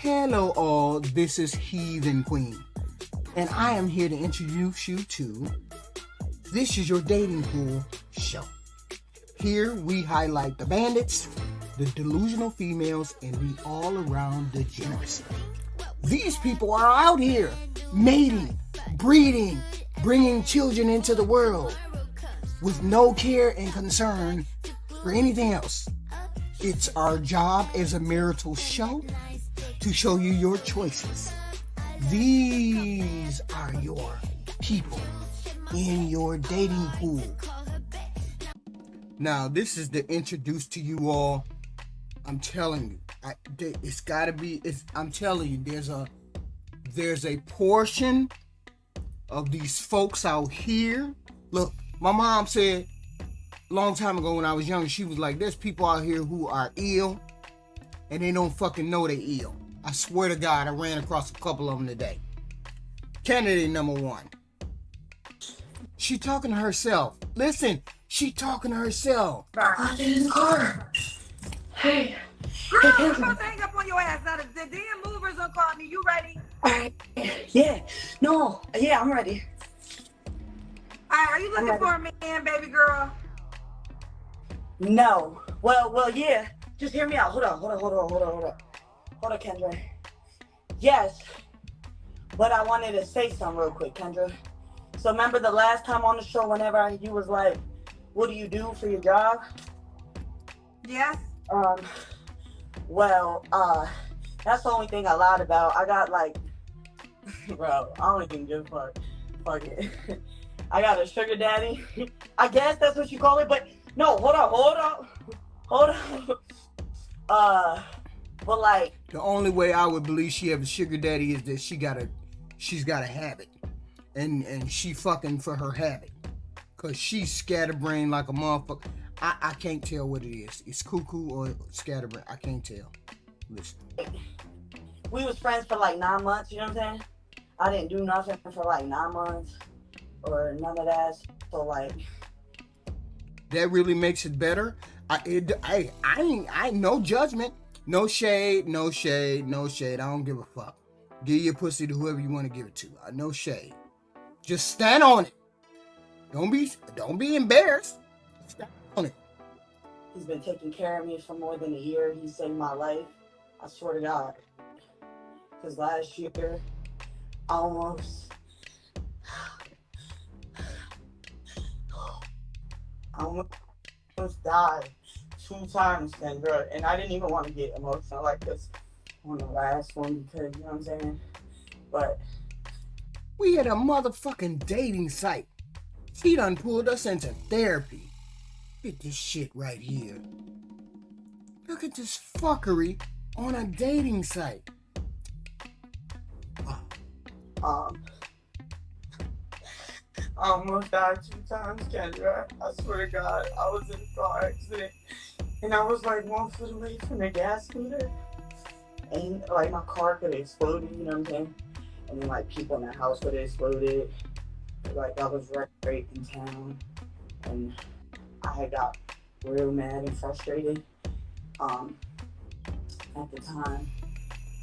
Hello all, this is Heathen Queen, and I am here to introduce you to This Is Your Dating Pool show. Here we highlight the bandits, the delusional females, and the all-around degeneracy. These people are out here mating, breeding, bringing children into the world with no care and concern for anything else. It's our job as a marital show to show you your choices. These are your people in your dating pool. Now, this is to introduce to you all. I'm telling you, it's gotta be. I'm telling you, there's a portion of these folks out here. Look, my mom said a long time ago when I was young, she was like, "There's people out here who are ill, and they don't fucking know they ill." I swear to God, I ran across a couple of them today. Candidate number one. She talking to herself. Listen, she talking to herself. I'm in the car. Hey. Girl, I'm about to hang up on your ass. Now the damn movers are calling me. You ready? Alright. Yeah. No. Yeah, I'm ready. Alright, are you looking for a man, baby girl? No. Well, yeah. Just hear me out. Hold on, Kendra. Yes. But I wanted to say something real quick, Kendra. So remember the last time on the show, whenever you was like, what do you do for your job? Yes. Well, that's the only thing I lied about. I got like, bro, I don't even give a fuck. Fuck it. I got a sugar daddy. I guess that's what you call it, but no, hold on. But like, the only way I would believe she have a sugar daddy is that she's got a habit, and she fucking for her habit, cause she's scatterbrained like a motherfucker. I can't tell what it is. It's cuckoo or scatterbrained. I can't tell. Listen, we was friends for like 9 months. You know what I'm saying? I didn't do nothing for like 9 months or none of that. So like, that really makes it better. I no judgment. No shade. I don't give a fuck. Give your pussy to whoever you want to give it to. No shade. Just stand on it. Don't be embarrassed. Stand on it. He's been taking care of me for more than a year. He saved my life. I swear to God. Because last year, I almost died 2 times, Kendra, and I didn't even want to get emotional like this on the last one because, you know what I'm saying? But we had a motherfucking dating site. She done pulled us into therapy. Look at this shit right here. Look at this fuckery on a dating site. I almost died 2 times, Kendra. I swear to God, I was in a car accident. And I was like 1 foot away from the gas meter. And like my car could have exploded, you know what I'm saying? And then like people in the house could have exploded. Like I was right in town. And I had got real mad and frustrated at the time.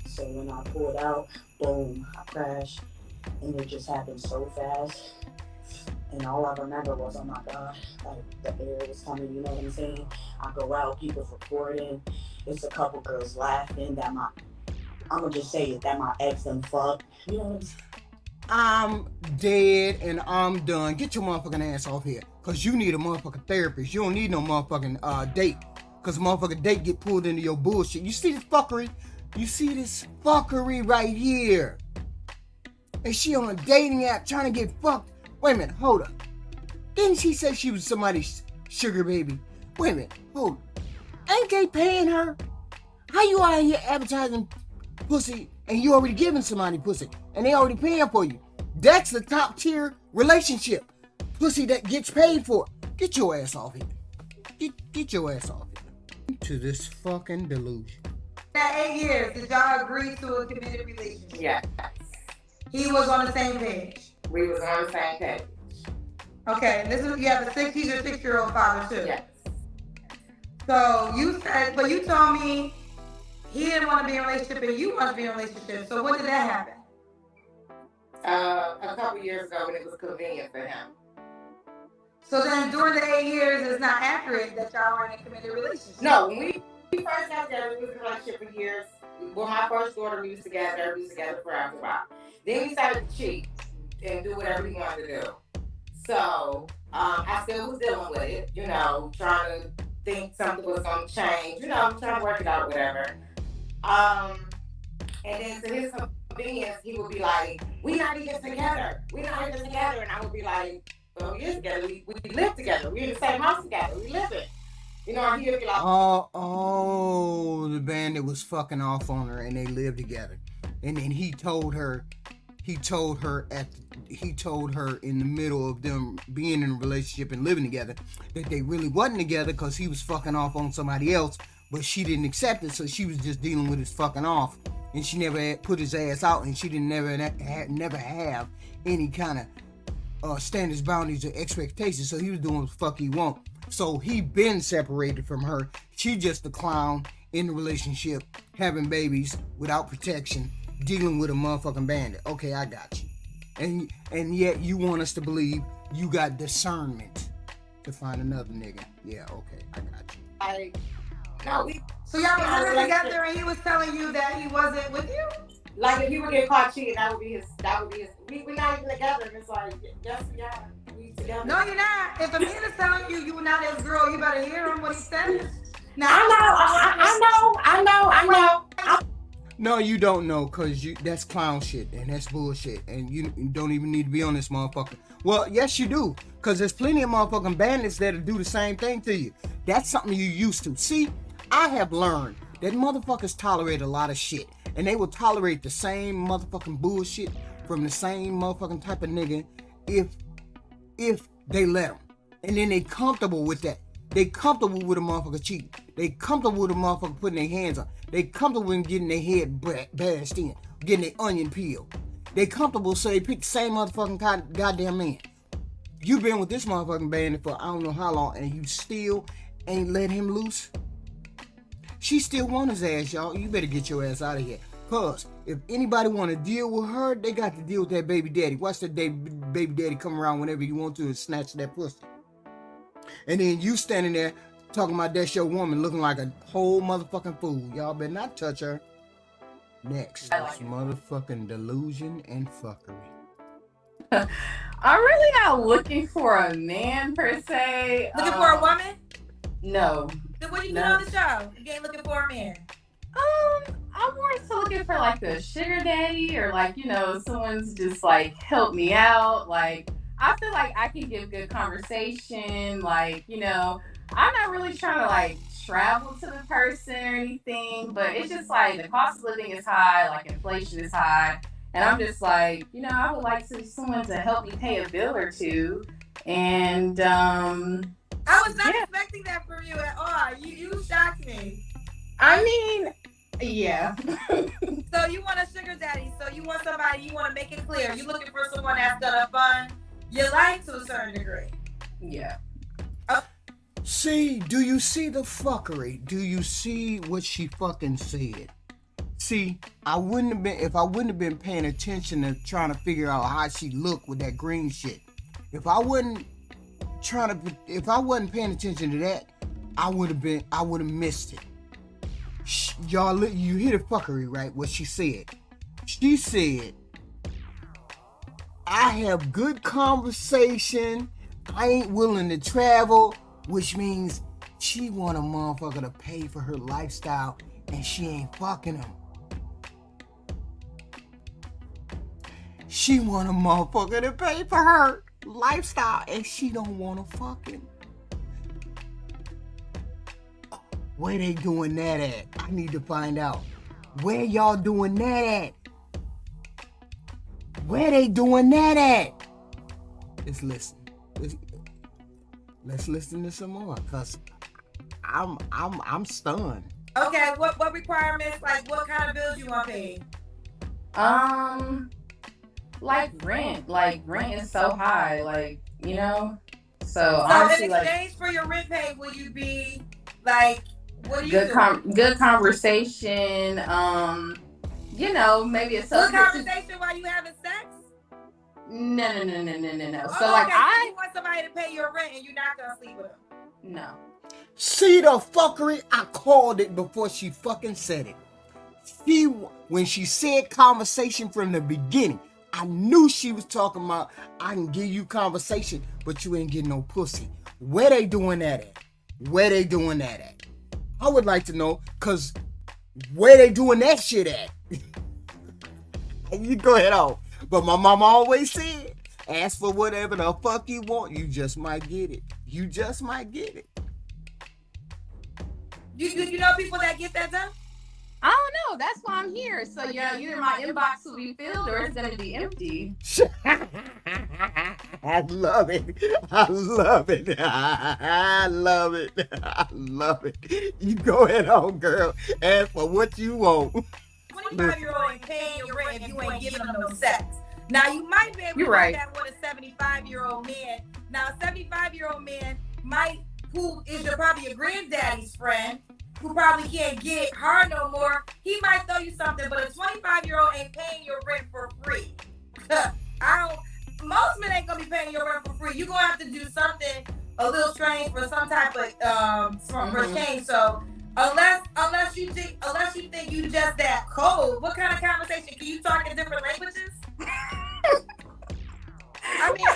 So when I pulled out, boom, I crashed. And it just happened so fast. And all I remember was, oh my God, like the air was coming, you know what I'm saying? I go out, people recording. It's a couple girls laughing that I'm gonna just say it, that my ex done fucked. You know what I'm saying? I'm dead and I'm done. Get your motherfucking ass off here. Cause you need a motherfucking therapist. You don't need no motherfucking date. Cause a motherfucking date get pulled into your bullshit. You see this fuckery? You see this fuckery right here? And she on a dating app trying to get fucked. Wait a minute, hold up. Didn't she say she was somebody's sugar baby? Wait a minute, hold up. Ain't they paying her? How you out here advertising pussy and you already giving somebody pussy and they already paying for you? That's the top tier relationship. Pussy that gets paid for. Get your ass off here. Get your ass off here. To this fucking delusion. At 8 years, did y'all agree to a committed relationship? Yeah. He was on the same page. We was on the same page. Okay, you have he's your 6-year-old father too. Yes. So you said, but you told me he didn't want to be in a relationship and you wanted to be in a relationship. So when did that happen? A couple years ago when it was convenient for him. So then during the 8 years, it's not accurate that y'all were in a committed relationship. No, when we first got together, we was in a relationship for years. With my first daughter, we was together for after a while. Then he started to cheat and do whatever he wanted to do. So I still was dealing with it, you know, trying to think something was going to change, you know, trying to work it out, whatever. And then to his convenience, he would be like, we not even together. And I would be like, well, we is together. We live together. We in the same house together. We live it. You know, and he'd be like, the bandit was fucking off on her and they lived together. And then he told her in the middle of them being in a relationship and living together that they really wasn't together because he was fucking off on somebody else, but she didn't accept it, so she was just dealing with his fucking off, and she never had put his ass out, and she didn't never have any kind of standards, boundaries, or expectations, so he was doing what the fuck he want. So he been separated from her. She just a clown in the relationship, having babies without protection, dealing with a motherfucking bandit. Okay, I got you. And yet you want us to believe you got discernment to find another nigga. Yeah, okay, I got you. So y'all was living together and he was telling you that he wasn't with you? Like if he would get caught cheating, that would be his. We're not even together, and it's like, yes, we are. We together. No, you're not. If a man is telling you you're not his girl, you better hear him what he says. Now, I know. No, you don't know, cause that's clown shit and that's bullshit, and you don't even need to be on this motherfucker. Well, yes you do, cause there's plenty of motherfucking bandits that'll do the same thing to you. That's something you used to. See, I have learned that motherfuckers tolerate a lot of shit, and they will tolerate the same motherfucking bullshit from the same motherfucking type of nigga if they let them, and then they comfortable with that. They comfortable with a motherfucker cheating. They comfortable with a motherfucker putting their hands on. They comfortable with getting their head bashed in, getting their onion peeled. They comfortable, so they pick the same motherfucking goddamn man. You been with this motherfucking bandit for I don't know how long, and you still ain't let him loose? She still want his ass, y'all. You better get your ass out of here. Cause if anybody want to deal with her, they got to deal with that baby daddy. Watch that baby daddy come around whenever you want to and snatch that pussy. And then you standing there talking about that's your woman looking like a whole motherfucking fool. Y'all better not touch her. Next, it's motherfucking delusion and fucking. I'm really not looking for a man per se. Looking for a woman? No. Then what you doing on the show? You ain't looking for a man. I'm more so looking for like a sugar daddy or like, you know, someone's just like help me out. Like, I feel like I can give good conversation. Like, you know, I'm not really trying to like travel to the person or anything, but it's just like the cost of living is high, like inflation is high. And I'm just like, you know, I would like someone to help me pay a bill or two. And I was not expecting that from you at all. You shocked me. I mean, yeah. So you want a sugar daddy. So you want somebody, you want to make it clear. You looking for someone that's gonna fund your life to a certain degree. Yeah. See, do you see the fuckery? Do you see what she fucking said? See, if I wouldn't have been paying attention to trying to figure out how she looked with that green shit. If I wasn't paying attention to that, I would have missed it. Y'all, you hear the fuckery, right? What she said. She said, I have good conversation. I ain't willing to travel, which means she want a motherfucker to pay for her lifestyle and she ain't fucking him. She want a motherfucker to pay for her lifestyle and she don't want to fuck him. Where they doing that at? I need to find out. Where y'all doing that at? Where they doing that at? Let's listen. Let's listen to some more, cause I'm stunned. Okay, what requirements? Like, what kind of bills you want paid? Like rent. Like rent is so high. Like, you know. So So honestly, in exchange for your rent paid, will you be like What do you do? Good conversation. You know, maybe a good conversation while you having sex. No. Oh, So like okay, you want somebody to pay your rent and you're not gonna sleep with them. No. See the fuckery? I called it before she fucking said it. When she said conversation from the beginning, I knew she was talking about I can give you conversation, but you ain't getting no pussy. Where they doing that at? Where they doing that at? I would like to know, cause where they doing that shit at? You go ahead on. But my mama always said, ask for whatever the fuck you want, you just might get it. You just might get it. You know people that get that done? I don't know. That's why I'm here. So yeah, either my inbox will be filled or it's gonna be empty. I love it. I love it. I love it. I love it. You go ahead on, girl. Ask for what you want. 25-year-old ain't paying your rent if you ain't giving them no sex. Now you might be able to do that with a 75-year-old man. Now a 75-year-old man who is probably your granddaddy's friend, who probably can't get hard no more, he might throw you something, but a 25-year-old ain't paying your rent for free. Most men ain't gonna be paying your rent for free. You're gonna have to do something a little strange for some type of change. So unless you think you just that cold, what kind of conversation? Can you talk in different languages? I mean,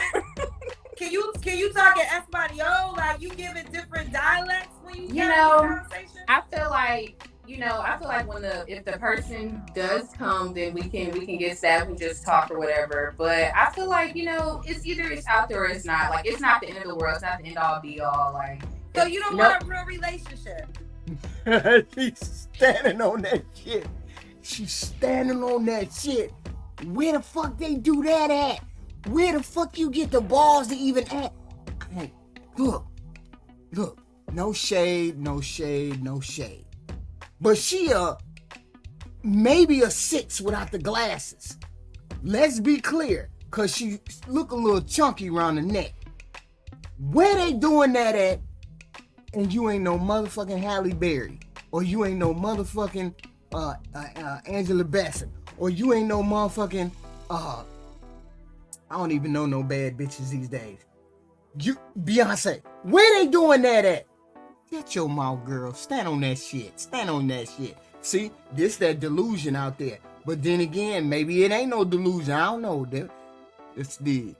can you talk in Espanol? Like you give it different dialects when you have a conversation? I feel like when if the person does come, then we can get stabbed and just talk or whatever. But I feel like, it's either it's out there or it's not. Like it's not the end of the world. It's not the end all be all. Like so you don't want a real relationship. She's standing on that shit. She's standing on that shit. Where the fuck they do that at? Where the fuck you get the balls to even act? Hey, look. No shade. But she maybe a 6 without the glasses. Let's be clear, cause she look a little chunky around the neck. Where they doing that at? And you ain't no motherfucking Halle Berry, or you ain't no motherfucking Angela Bassett, or you ain't no motherfucking I don't even know no bad bitches these days. Beyonce, where they doing that at? Get your mouth, girl. Stand on that shit. See, this that delusion out there. But then again, maybe it ain't no delusion. I don't know. It's the.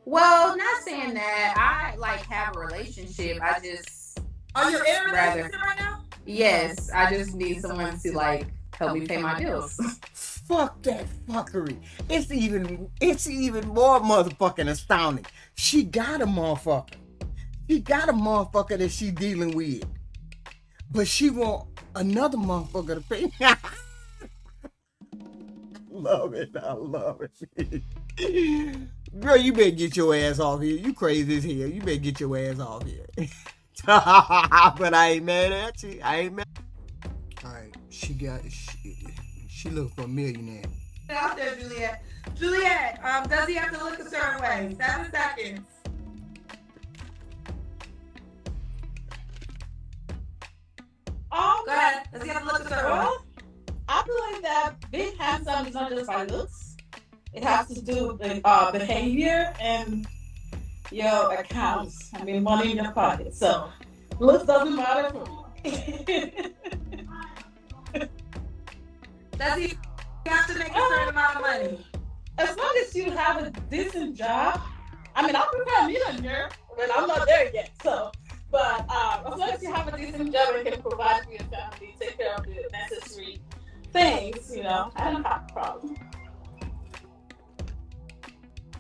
Well, not saying that I have a relationship. I just. Are you in a relationship right now? Yes, I just need someone to help me pay my bills. Fuck that fuckery. It's even more motherfucking astounding. She got a motherfucker. That she dealing with. But she want another motherfucker to pay. I love it. Girl, you better get your ass off here. You crazy as hell. You better get your ass off here. But I ain't mad at you. Alright, she look for a millionaire. Out there, Juliet. Juliet, does he have to look a certain way? 7 seconds. Go ahead. Does he have to look a certain way? I believe that being handsome is not just by looks. It has to do with behavior and your accounts. I mean, money in your pocket. So, looks doesn't matter for me. Does he have to make a certain amount of money? As long as you have a decent job. I mean, I prefer a millionaire, but I'm not there yet. So, but as long as you have a decent job and can provide for your family, take care of the necessary things, I don't have a problem.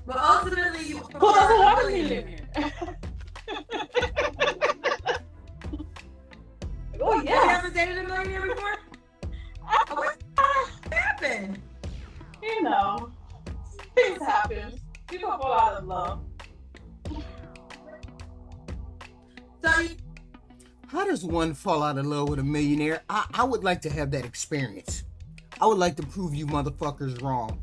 But ultimately, you prefer Who doesn't want a a millionaire? Oh, yeah. Have you ever dated a millionaire before? What happened? Things happen. People fall out of love. How does one fall out of love with a millionaire? I would like to have that experience. I would like to prove you motherfuckers wrong.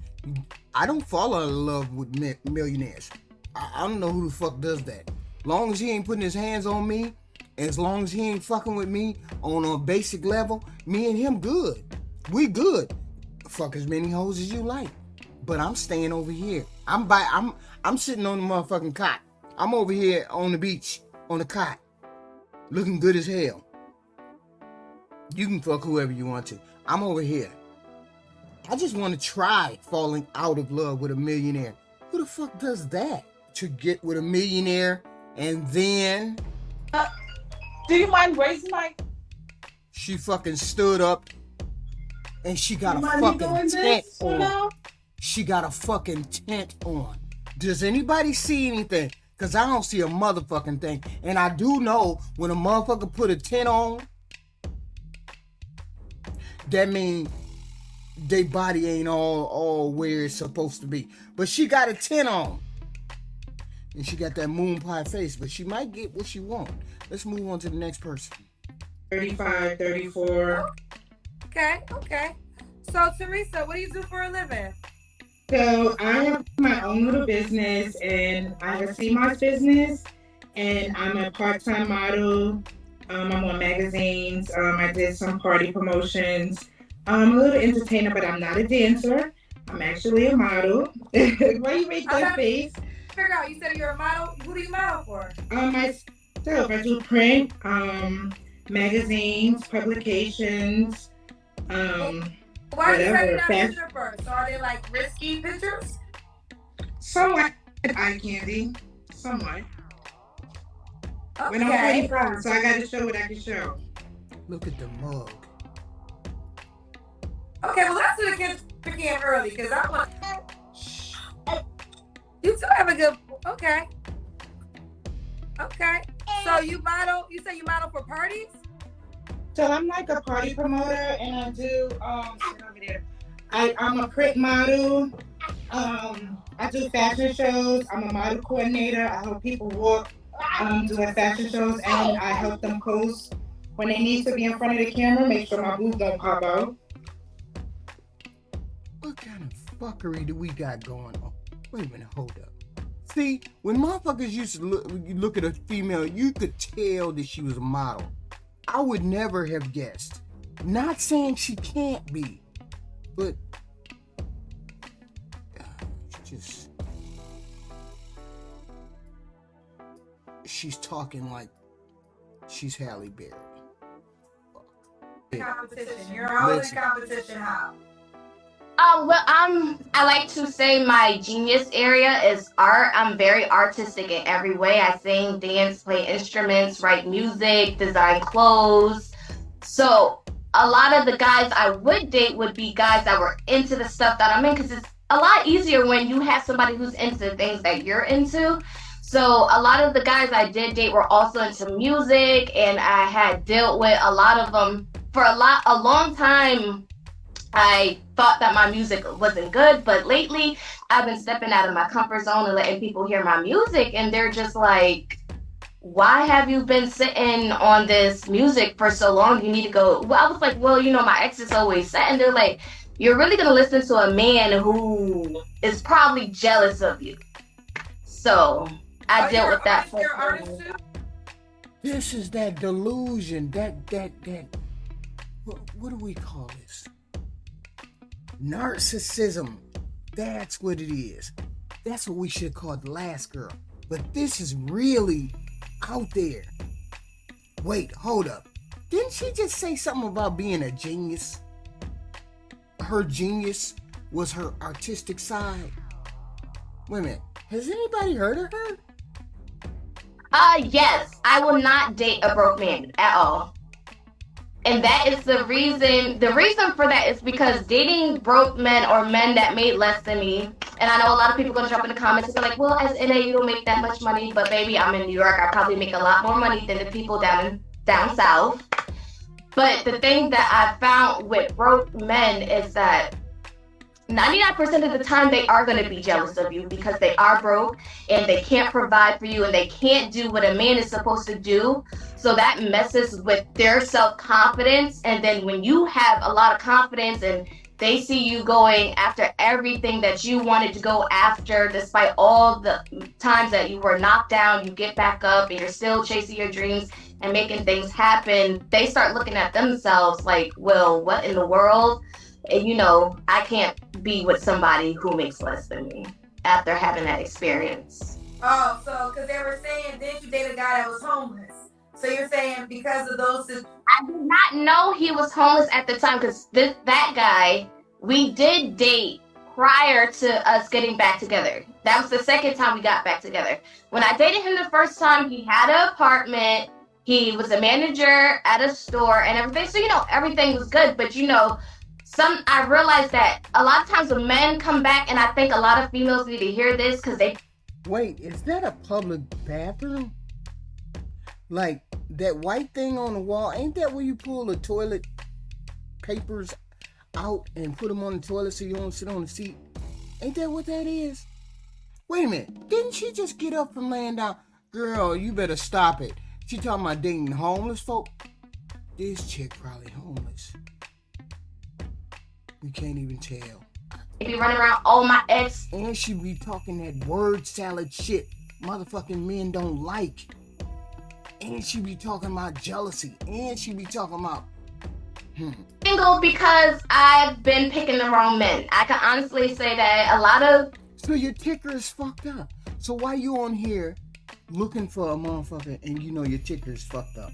I don't fall out of love with millionaires. I don't know who the fuck does that. Long as he ain't putting his hands on me As long as he ain't fucking with me on a basic level, me and him good. We good. Fuck as many hoes as you like. But I'm staying over here. I'm sitting on the motherfucking cot. I'm over here on the beach, on the cot, looking good as hell. You can fuck whoever you want to. I'm over here. I just want to try falling out of love with a millionaire. Who the fuck does that? To get with a millionaire and then... Do you mind raising my... She fucking stood up and she got a fucking tent on. She got a fucking tent on. Does anybody see anything? Because I don't see a motherfucking thing. And I do know when a motherfucker put a tent on, that means their body ain't all where it's supposed to be. But she got a tent on. And she got that moon pie face. But she might get what she want. Let's move on to the next person. 35, 34. Okay. So, Teresa, what do you do for a living? So I have my own little business, and I have a CMOS business, and I'm a part-time model. I'm on magazines. I did some party promotions. I'm a little entertainer, but I'm not a dancer. I'm actually a model. Why you make that face? Figure out. You said you're a model. Who do you model for? Myself. I do print, magazines, publications, Why are you whatever. not a stripper? So are they like risky pictures? Somewhat eye candy. Somewhat. Okay. When I'm 45, so I got to show what I can show. Look at the mug. Okay, well let's do the kids again early because I want. You two have a good. Okay. So you model? You say you model for parties? So I'm like a party promoter, and I do sit over there. I'm a print model. I do fashion shows. I'm a model coordinator. I help people walk doing fashion shows, and I help them post when they need to be in front of the camera. Make sure my boobs don't pop out. What kind of fuckery do we got going on? Wait a minute, hold up. See, when motherfuckers used to look at a female, you could tell that she was a model. I would never have guessed. Not saying she can't be, but she's talking like she's Halle Berry. Competition. You're always in competition. How? I like to say my genius area is art. I'm very artistic in every way. I sing, dance, play instruments, write music, design clothes. So a lot of the guys I would date would be guys that were into the stuff that I'm in, because it's a lot easier when you have somebody who's into things that you're into. So a lot of the guys I did date were also into music, and I had dealt with a lot of them for a long time. I thought that my music wasn't good, but lately I've been stepping out of my comfort zone and letting people hear my music, and they're just like, why have you been sitting on this music for so long? You need to go. Well, I was like, well, my ex is always set, and they're like, you're really gonna listen to a man who is probably jealous of you. So I dealt with that. This is that delusion, that what do we call this? Narcissism. That's what it is. That's what we should call the last girl. But this is really out there. Wait, hold up. Didn't she just say something about being a genius? Her genius was her artistic side. Wait a minute. Has anybody heard of her? Yes. I will not date a broke man at all. And that is the reason. The reason for that is because dating broke men or men that made less than me, and I know a lot of people are going to drop in the comments and be like, well, as NA, you don't make that much money, but baby, I'm in New York. I probably make a lot more money than the people down south. But the thing that I found with broke men is that 99% of the time they are going to be jealous of you because they are broke and they can't provide for you and they can't do what a man is supposed to do. So that messes with their self-confidence. And then when you have a lot of confidence and they see you going after everything that you wanted to go after, despite all the times that you were knocked down, you get back up and you're still chasing your dreams, and making things happen, they start looking at themselves like, well, what in the world? And, I can't be with somebody who makes less than me after having that experience. Oh, so because they were saying, didn't you date a guy that was homeless? So you're saying because of those. I did not know he was homeless at the time because that guy, we did date prior to us getting back together. That was the second time we got back together. When I dated him the first time, he had an apartment. He was a manager at a store and everything. So, everything was good. But, I realized that a lot of times when men come back, and I think a lot of females need to hear this because they... Wait, is that a public bathroom? Like, that white thing on the wall, ain't that where you pull the toilet papers out and put them on the toilet so you don't sit on the seat? Ain't that what that is? Wait a minute, didn't she just get up from laying down? Girl, you better stop it. She talking about dating homeless folk? This chick probably homeless. We can't even tell. Be running around, oh, my ex. And she be talking that word salad shit motherfucking men don't like. And she be talking about jealousy. And she be talking about... Single because I've been picking the wrong men. I can honestly say that a lot of... So your ticker is fucked up. So why you on here looking for a motherfucker and your ticker is fucked up?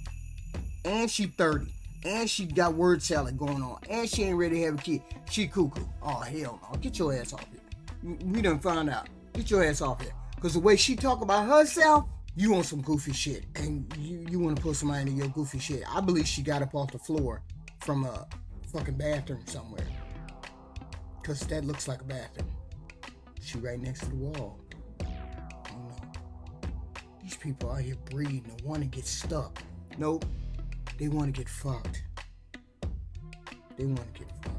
And she 30. And she got word salad going on. And she ain't ready to have a kid. She cuckoo. Oh, hell no. Get your ass off here. We done found out. Get your ass off here. Because the way she talk about herself, you on some goofy shit. And you want to put somebody in your goofy shit. I believe she got up off the floor from a fucking bathroom somewhere. Because that looks like a bathroom. She right next to the wall. Oh no. These people out here breeding and want to get stuck. Nope. They want to get fucked. They want to get fucked.